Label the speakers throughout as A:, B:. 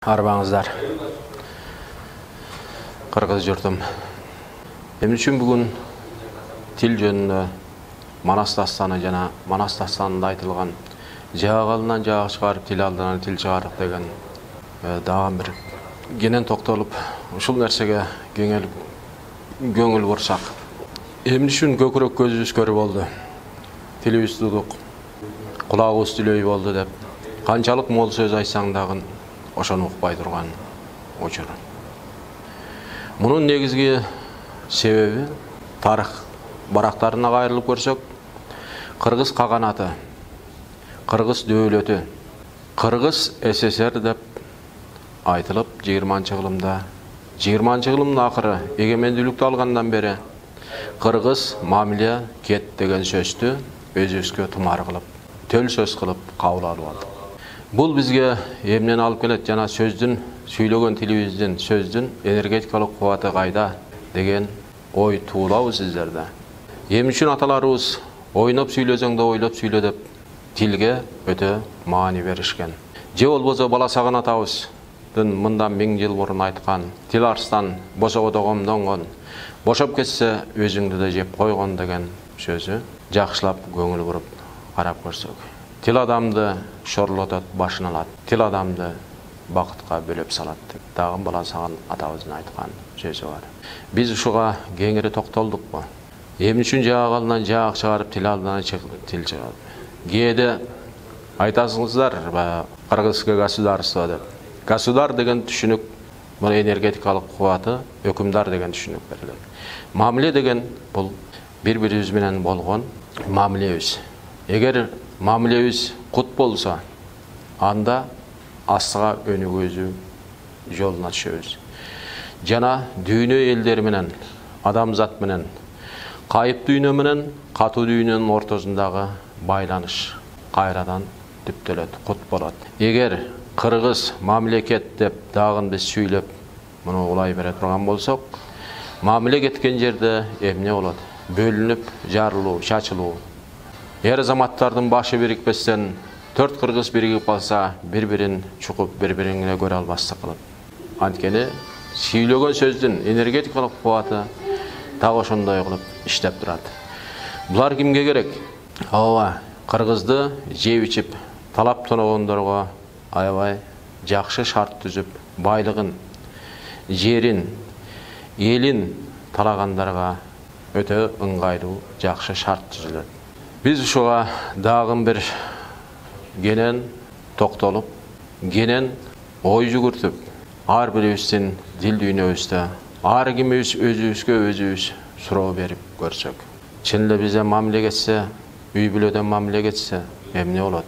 A: Arbanızlar. Qırgız jurtum. Emin üçün bugün til jönündө Manas dastаны жана Manas dastanында айтылган жаагалынан жаак чыгарып тил алдынан тил чыгарып деген дагы бир кенен токтолуп ушул нерсеге кеңелип көңүл бурсак. Эмне үчүн көкүрөк көзүбүз көрүп болду. Тилибиз тудук, кулагыбыз түлөй болду деп канчалык мол сөз айтсаң дагы ошону укпай турган учур. Мунун негизги себеби тарых барактарына кайрылып көрсөк, Кыргыз каганаты, Кыргыз дөөлөтү, Кыргыз СССР деп айтылып 20-кылымда акыры эгемендүүлүктү алгандан бери Кыргыз мамиле кет деген сөздү өзүбүзгө тумар кылып, төл сөз кылып кабыл алып алдык. Бул бизге эмнен алып келет жана сөздүн, сүйлөгөн тилибиздин, сөздүн энергетикалык кубаты кайда деген ой туулабыз сиздерде. Эмне үчүн аталарыбыз ойноп сүйлөсөң да ойлоп сүйлө деп тилге өтө маани беришкен. Же болбосо бала сагын атабыздын мындан 1000 жыл мурун айткан тил арстан босого догомдонгон, бошоп кетсе өзүңдү да жеп койгон деген сөзү жакшылап көңүл буруп карап көрсөк. Тил адамды шорлотот, башын алат. Тил адамды бакытка бөлөп салат. Дагы бала сагын атабыздын айткан сөзү бар. Биз ушуга кеңири токтолдукпу? Эмне үчүн жаагалынан жаак чыгарып тил алдынан тил чыгат? Кээде айтасыңыздар, кыргызское государство деп. Государ деген түшүнүк, бул энергетикалык кубаты, өкүмдар деген түшүнүк берилет. Мамиле деген бул бири-бирибиз менен болгон мамилебиз. Эгер мамилебиз кут болса, анда астыга өнүгүүбүздүн жолуна түшөбүз. Жана дүйнө элдери менен, адамзат менен, кайып дүйнө менен катуу дүйнөнүн ортосундагы байланыш кайрадан түптөлөт, кут болот. Эгер Кыргыз мамлекет деп дагы биз сүйлөп, муну улай бере турган болсок, мамиле кеткен жерде эмне болот? Бөлүнүп, жарылуу, чачылуу. Азаматтардын башы бирикпестен 4 кыргыз биригип калса, бири-бирин чукуп, бири-бирине көрө албастык кылат. Анткени сүйлөгөн сөздүн энергетикалык кубаты так ошондой кылып иштеп турат. Булар кимге керек? Ооба, кыргызды жеп ичип, талап тоногондорго аябай жакшы шарт түзүп, байлыгын, жерин, элин талагандарга өтө ыңгайлуу жакшы шарт түзүлөт. Биз ушуга дагы бир кенен токтолуп, кенен ой жүгүртүп, ар бирибиздин дил дүйнөбүздө ар кимибиз өзүбүз суроо берип көрсөк. Чын эле бизде мамиле кетсе, үй бүлөдөн мамиле кетсе, эмне болот?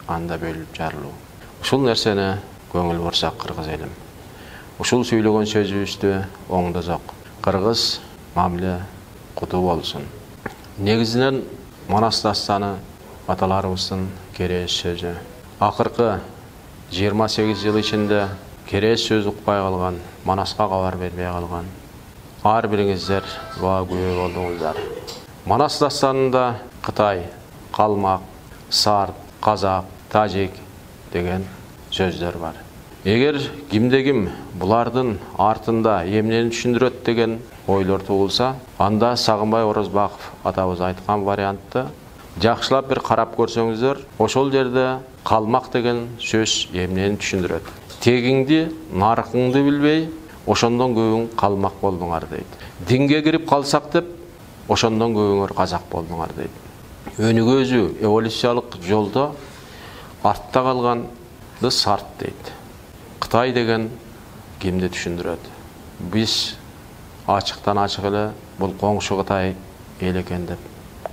A: Анда бөлүп жарылуу. Ушул нерсени көңүл бурсак кыргыз элим. Ушул сүйлөгөн сөзүбүздү оңдосок. Кыргыз мамиле куту болсун. Негизинен Манас дастаны аталарыбыздын кереш сөзү. Акыркы 28 жыл ичинде кереш сөз укпай калган, Манаска кабар бербей калган ар бириңиздер буга күбө болдуңуздар. Манас дастанында Кытай, Калмак, Сарт, Казак, Тажик деген сөздөр бар. Эгер кимде ким булардын артында эмнени түшүндүрөт деген ойлор туулса, анда Сагынбай Орозбаков атабыз айткан вариантты жакшылап бир карап көрсөңүздөр, ошол жерде калмак деген сөз эмнени түшүндүрөт? Тегиңди, наркыңды билбей, ошондон көбүң калмак болдуңар дейт. Динге кирип калсак деп, ошондон көбүңөр казак болдуңар дейт. Өнүгүүсү эволюциялык жолдо артта калганды Сарт дейт. Кытай деген кимди түшүндүрөт? Биз ачыктан ачык эле бул коңшу Кытай эл экен деп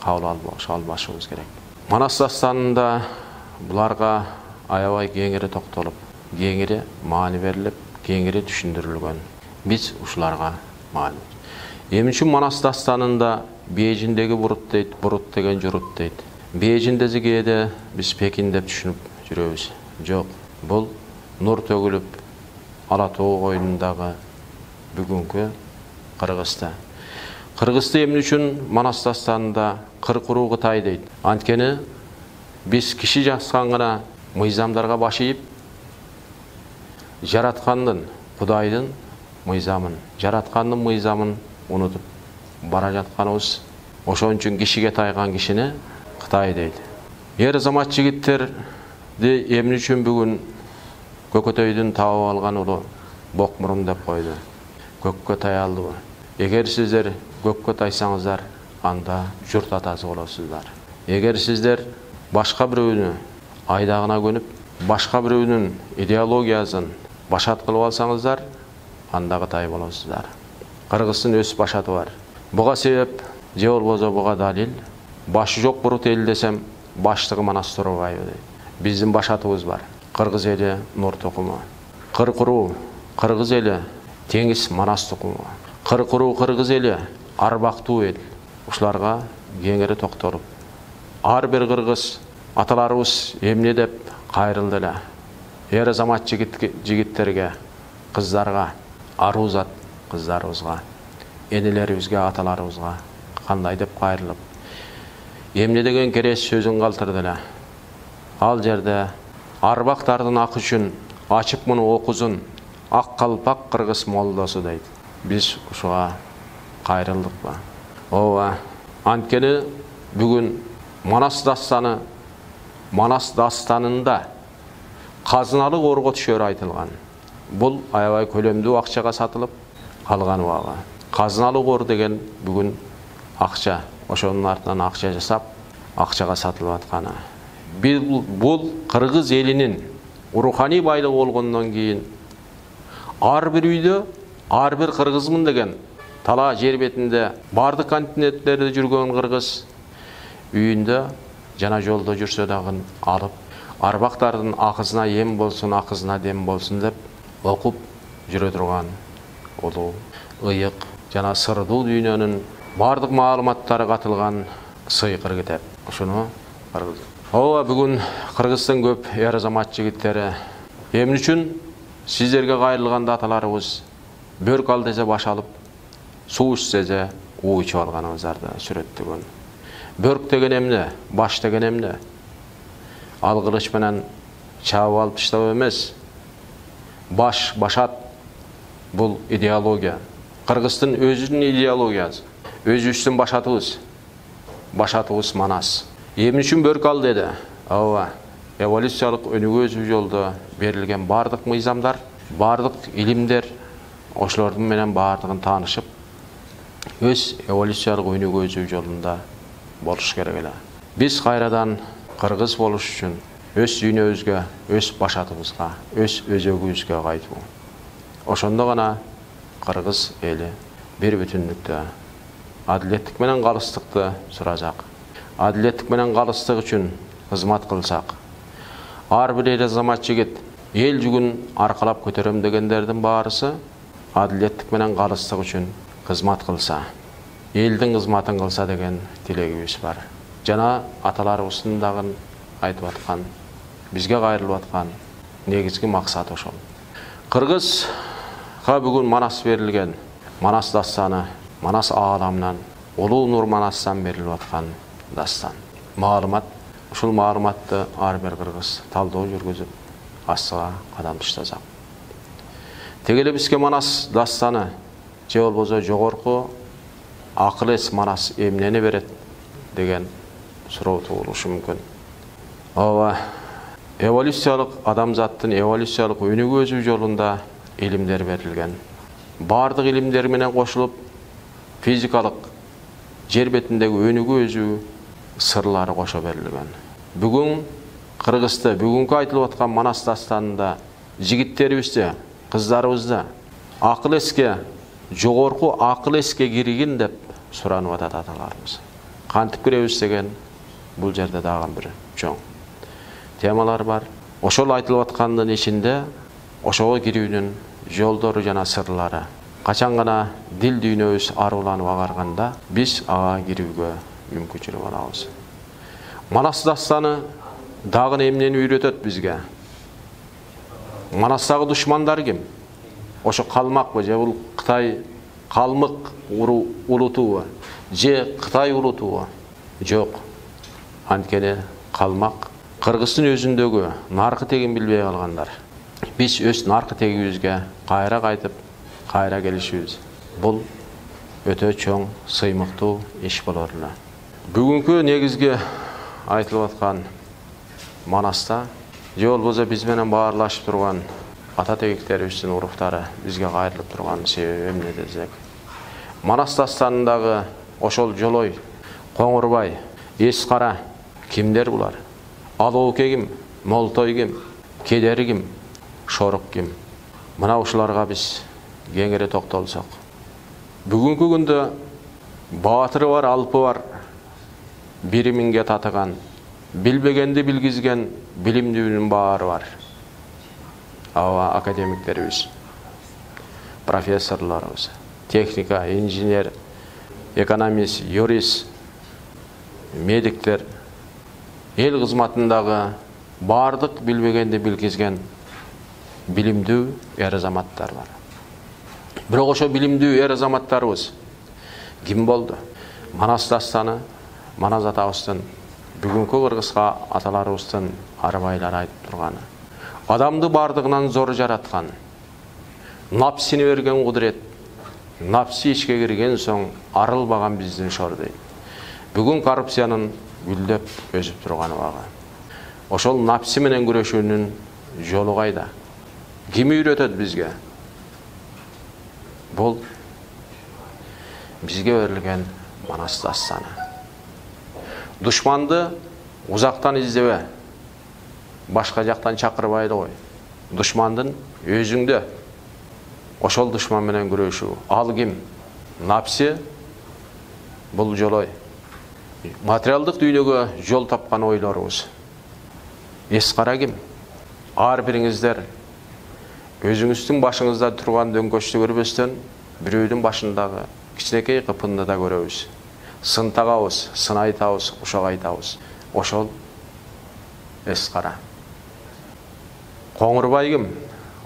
A: кабыл албашыбыз керек. Манас дастанында буларга аябай кеңири токтолуп, кеңири маани берилип, кеңири түшүндүрүлгөн. Биз ушуларга маани. Эмне үчүн Манас дастанында Бейжиңдеги бурут дейт, бурут деген журут дейт. Бейжиңдеги кээде биз Пекин деп түшүнүп жүрөбүз. Жок, бул нур төгүлүп Ала Тоо коюнундагы бүгүнкү Кыргызда. Кыргызды эмне үчүн Манас дастанында кыркуруу Кытай дейт? Анткени биз киши жаскан гана мыйзамдарга баш ийип, жараткандын, Кудайдын мыйзамын, жараткандын мыйзамын унутуп бара жатканыбыз, ошон үчүн кишиге тайган кишини Кытай дейт. Ер азамат жигиттерди эмне үчүн бүгүн Көкөтөйдүн табып алган улу Бокмурун деп койду? Көккө тая алдыбы? Эгер сиздер көккө тайсаңыздар, анда журт атасы болосуздар. Эгер сиздер башка бирөөнү айдагына көнүп, башка бирөөнүн идеологиясын башат кылып алсаңыздар, анда Кытай болосуздар. Кыргыздын өз башаты бар. Буга себеп, же болбосо буга далил, башы жок бурут эл десем, баштыгы Манас Торайбы дейт. Биздин башатыбыз бар. Кыргыз эли Нур тукуму. Кыркуруу Кыргыз эли Теңиз Манас тукуму. Кыркуруу Кыргыз эли арбактуу эл. Ушуларга кеңири токтолуп, ар бир кыргыз аталарыбыз эмне деп кайрылды эле. Эр азамат жигиттерге, кыздарга, аруу зат кыздарыбызга, энелерибизге, аталарыбызга кандай деп кайрылып, эмне деген керес сөзүн калтырды эле. Ал жерде арбактардын акы үчүн ачып муну окузун ак калпак кыргыз молдосу дейт. Биз ушуга кайрылдыкпы? Ооба, анткени бүгүн Манас дастанында казыналык орго түшөрү айтылган. Бул аябай көлөмдүү акчага сатылып калган убагы. Казыналык ор деген бүгүн акча, ошонун артынан акча жасап, акчага сатылып атканы. Бул кыргыз элинин руханий байлыгы болгондон кийин ар бир үйдө, ар бир кыргызмын деген тала жер бетинде бардык континенттерде жүргөн кыргыз үйүндө жана жолдо жүрсө дагы алып, арбактардын акысына эм болсун, акысына дем болсун деп окуп жүрө турган улуу, ыйык жана сырдуу дүйнөнүн бардык маалыматтары катылган сыйкыр китеп. Ушуну ооба, бүгүн Кыргыздын көп эр азамат жигиттери эмне үчүн сиздерге кайрылганда аталарыбыз бөрк ал десе баш алып, суу ичсе уу ичип алганыбыздарды сүрөттөгөн. Бөрк деген эмне? Баш деген эмне? Ал кылыч менен чабып алып таштап эмес. Баш, башат бул идеология. Кыргыздын өзүнүн идеологиясы. Өзүбүздүн башатыбыз. Башатыбыз Манас. Эмне үчүн бөрк ал деди? Ооба, эволюциялык өнүгүү жолдо берилген бардык мыйзамдар, бардык илимдер, ошолордун менен бардыгын таанышып, өз эволюциялык өнүгүү жолунда болуш керек эле. Биз кайрадан кыргыз болуш үчүн өз дүйнөбүзгө, өз башатыбызга, өз өзөгүбүзгө кайтуу. Ошондо гана кыргыз эли бир бүтүнлүктө адилеттик менен калыстыкты суражак. Адилеттик менен калыстык үчүн кызмат кылсак, ар бир эл азамат жигит эл жүгүн аркалап көтөрөм дегендердин баарысы адилеттик менен калыстык үчүн кызмат кылса, элдин кызматын кылса деген тилегибиз бар. Жана аталарыбыздын дагы айтып аткан, бизге кайрылып аткан негизги максат ошол. Кыргызга бүгүн Манас берилген, Манас дастаны, Манас ааламынан, Улуу Нур Манастан берилип аткан дастан. Маалымат, ушул маалыматты ар бир кыргыз талдоо жүргүзүп, астыга кадам таштасак. Тегеле бизге Манас дастаны же болбосо жогорку акыл эс Манас эмнени берет деген суроо туулушу мүмкүн. Ооба, эволюциялык адамзаттын эволюциялык өнүгүү жолунда илимдер берилген. Бардык илимдер менен кошулуп, физикалык жер бетиндеги өнүгүү сырлары кошо берилген. Бүгүн Кыргызда, бүгүнкү айтылып аткан Манас дастанында жигиттерибизде, кыздарыбызда акыл эске, жогорку акыл эске киргин деп суранып атат аталарыбыз. Кантип киребиз деген бул жерде дагы бир чоң темалар бар. Ошол айтылып аткандын ичинде ошого кирүүнүн жолдору жана сырлары. Качан гана дил дүйнөбүз аруланып агарганда биз ага кирүүгө мүмкүнчүлүк алабыз. Манас дастаны дагы эмнени үйрөтөт бизге? Манастагы душмандар ким? Ошо калмакпы же бул Кытай калмык улутубу же Кытай улутубу? Жок. Анткени калмак Кыргыздын өзүндөгү наркы тегин билбей калгандар. Biz öz narkı tegibizge kayra kaytıp, kayra gelişiyiz. Bul öte çoğun sıymıqtı iş bolorla. Bugünkü negizge aytılıp atkan Manasta, jol boza biz menen bağırlaşıp durgan ata tegikleribizin uruktары bizge gayrılıp durgan sebebi emne desek. Manas dastanındağı oşol Joloy, Qoңurbay, Eskara kimler bular? Alooke kim? Moltoy kim? Kederi kim? Şoruk kim? Mına uşularga biz kеңири toktolsak. Bugünkü günde Batırı var, Alpı var, biriminge tatıgan, bilbegende bilgizgen bilimdüğünün bağırı var. Ava akademiklerimiz, professorlarımız, teknika, injiner, ekonomist, yurist, medikler, el kızmatındağı bardık bilbegende bilgizgen bilimdүү er azamatlar var. Biroq oşo bilimdүү er azamatlarыбыз kim boldu? Manas dastаны, Manaz atabızdan, bugünkü Kırgızga atalarыбыздын arabaylar aytıp turgany. Adamды bardığынан zor jaratkan, napsini bergen kudret, napsi işke girgen soň arılbagan bizdin şor deyt. Bugün korrupsiyanın güldep ösüp turgany baga. Oşol napsi menen güreşүүnүn jolu kayda? Kim üretöt bizge? Bol bizge verilgen Manas dastany. Düşmandı uzaktan izlebe, başka jaktan çakırbaydı koy. Düşmandın özüңdө. Oşol düşman menen güreşүү. Al kim? Napsi, bul Joloy. Materialдык düýnögө jol tapkan oylarыбыз. Eskara kim? Ar biriңizler özüңüzdün başıngızda turgan döngöçtü görбөстөн biröýdүn başındağı kiçinekey kıpındı da göröbüz. Sın tagabız, sın aytabız, uşak aytabız. Oşol Eskara. Qoңurbay kim?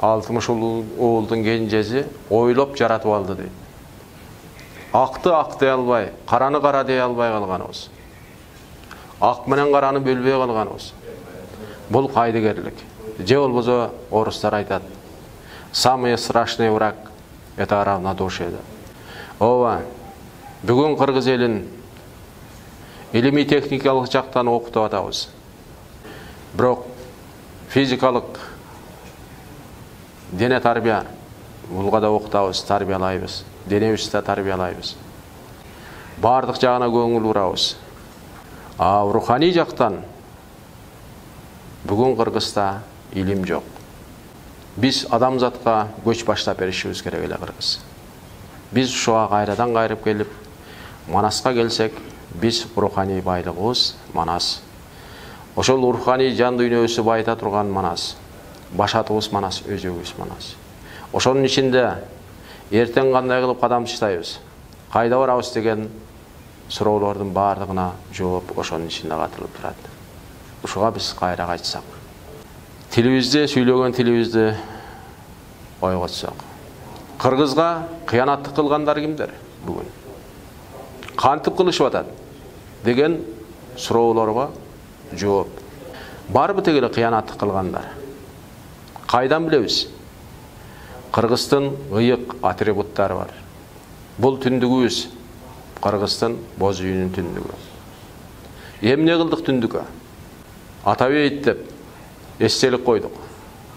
A: 60 oğuldun genjesi oylop jaratıp aldı deyt. Aktı ak deye albay, karany kara deye albay kalganыбыз. Ak menen karany bölbey kalganыбыз. Bul kaydıgerlik. Je bolbozo oruslar aytat. Самый страшный враг это равнодушие. Ова, бүгүн Кыргыз элин илимий техникалык жактан окутуп атабыз. Бирок физикалык дене тарбия булга да окутабыз, тарбиялайбыз. Денебизди да тарбиялайбыз. Бардык жагына көңүл бурабыз. Руханий жактан бүгүн Кыргызда илим жок. Biz adamzatga göç başlap berişimiz керек эле Кыргыз. Biz uşuğa gayradan gayrıp gelip Manaska gelsek, biz ruhani baylığımız Manas. Oşol ruhani can dünyası bayta turgan Manas. Başatыбыз Manas, özөгüz Manas. Oşonun içinde erten kanday kılıp kadam çıtayız. Kayda barabız degen suroolordun bardığına жооп oşonun içinde katılıp turат. Uşuğa biz gayra kaytsak. Tilibizde söylegen tilibizde oygotsak. Kırgızga kıyanatlık kılganlar kimler bugün? Kantıp kılışıp atat degen suroolorga жооп. Barby tegele kıyanatlık kılganlar? Kaydan bilebiz? Kırgıztın ıyık atributtары var. Bul tündügübüz Kırgıztın boz үйünün tündügü. Emne kıldık tündügü? Atabey dep estelik koyduk.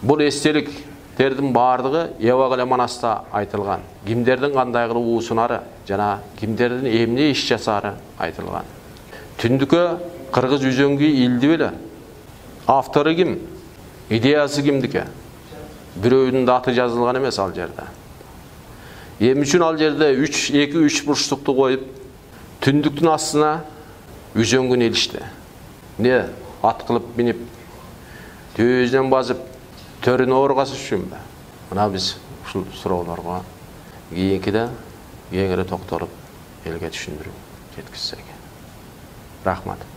A: Bul estelik terдің бардығы Евагылы Манasta айтылған. Кимдердің қандай қылып уысынары, жана кимдердің емне иш жасары айтылған. Түндікі Қырғыз үзөңгі илді беле. Авторы ким? Идеясы кимдікі? Бирөөдүн аты жазылған емес ал жерде. Эми үчүн ал жерде 2-3 бурчтукту коюп, түндүктүн астына үзөңгүн элишти. Не? Ат кылып минип, төзүнөн басып, төрүнө оргасы үчүн бе? Мына биз ушул суроолорго кийинкиде кеңири токтолуп элге түшүндүрүп жеткизсек. Рахмат.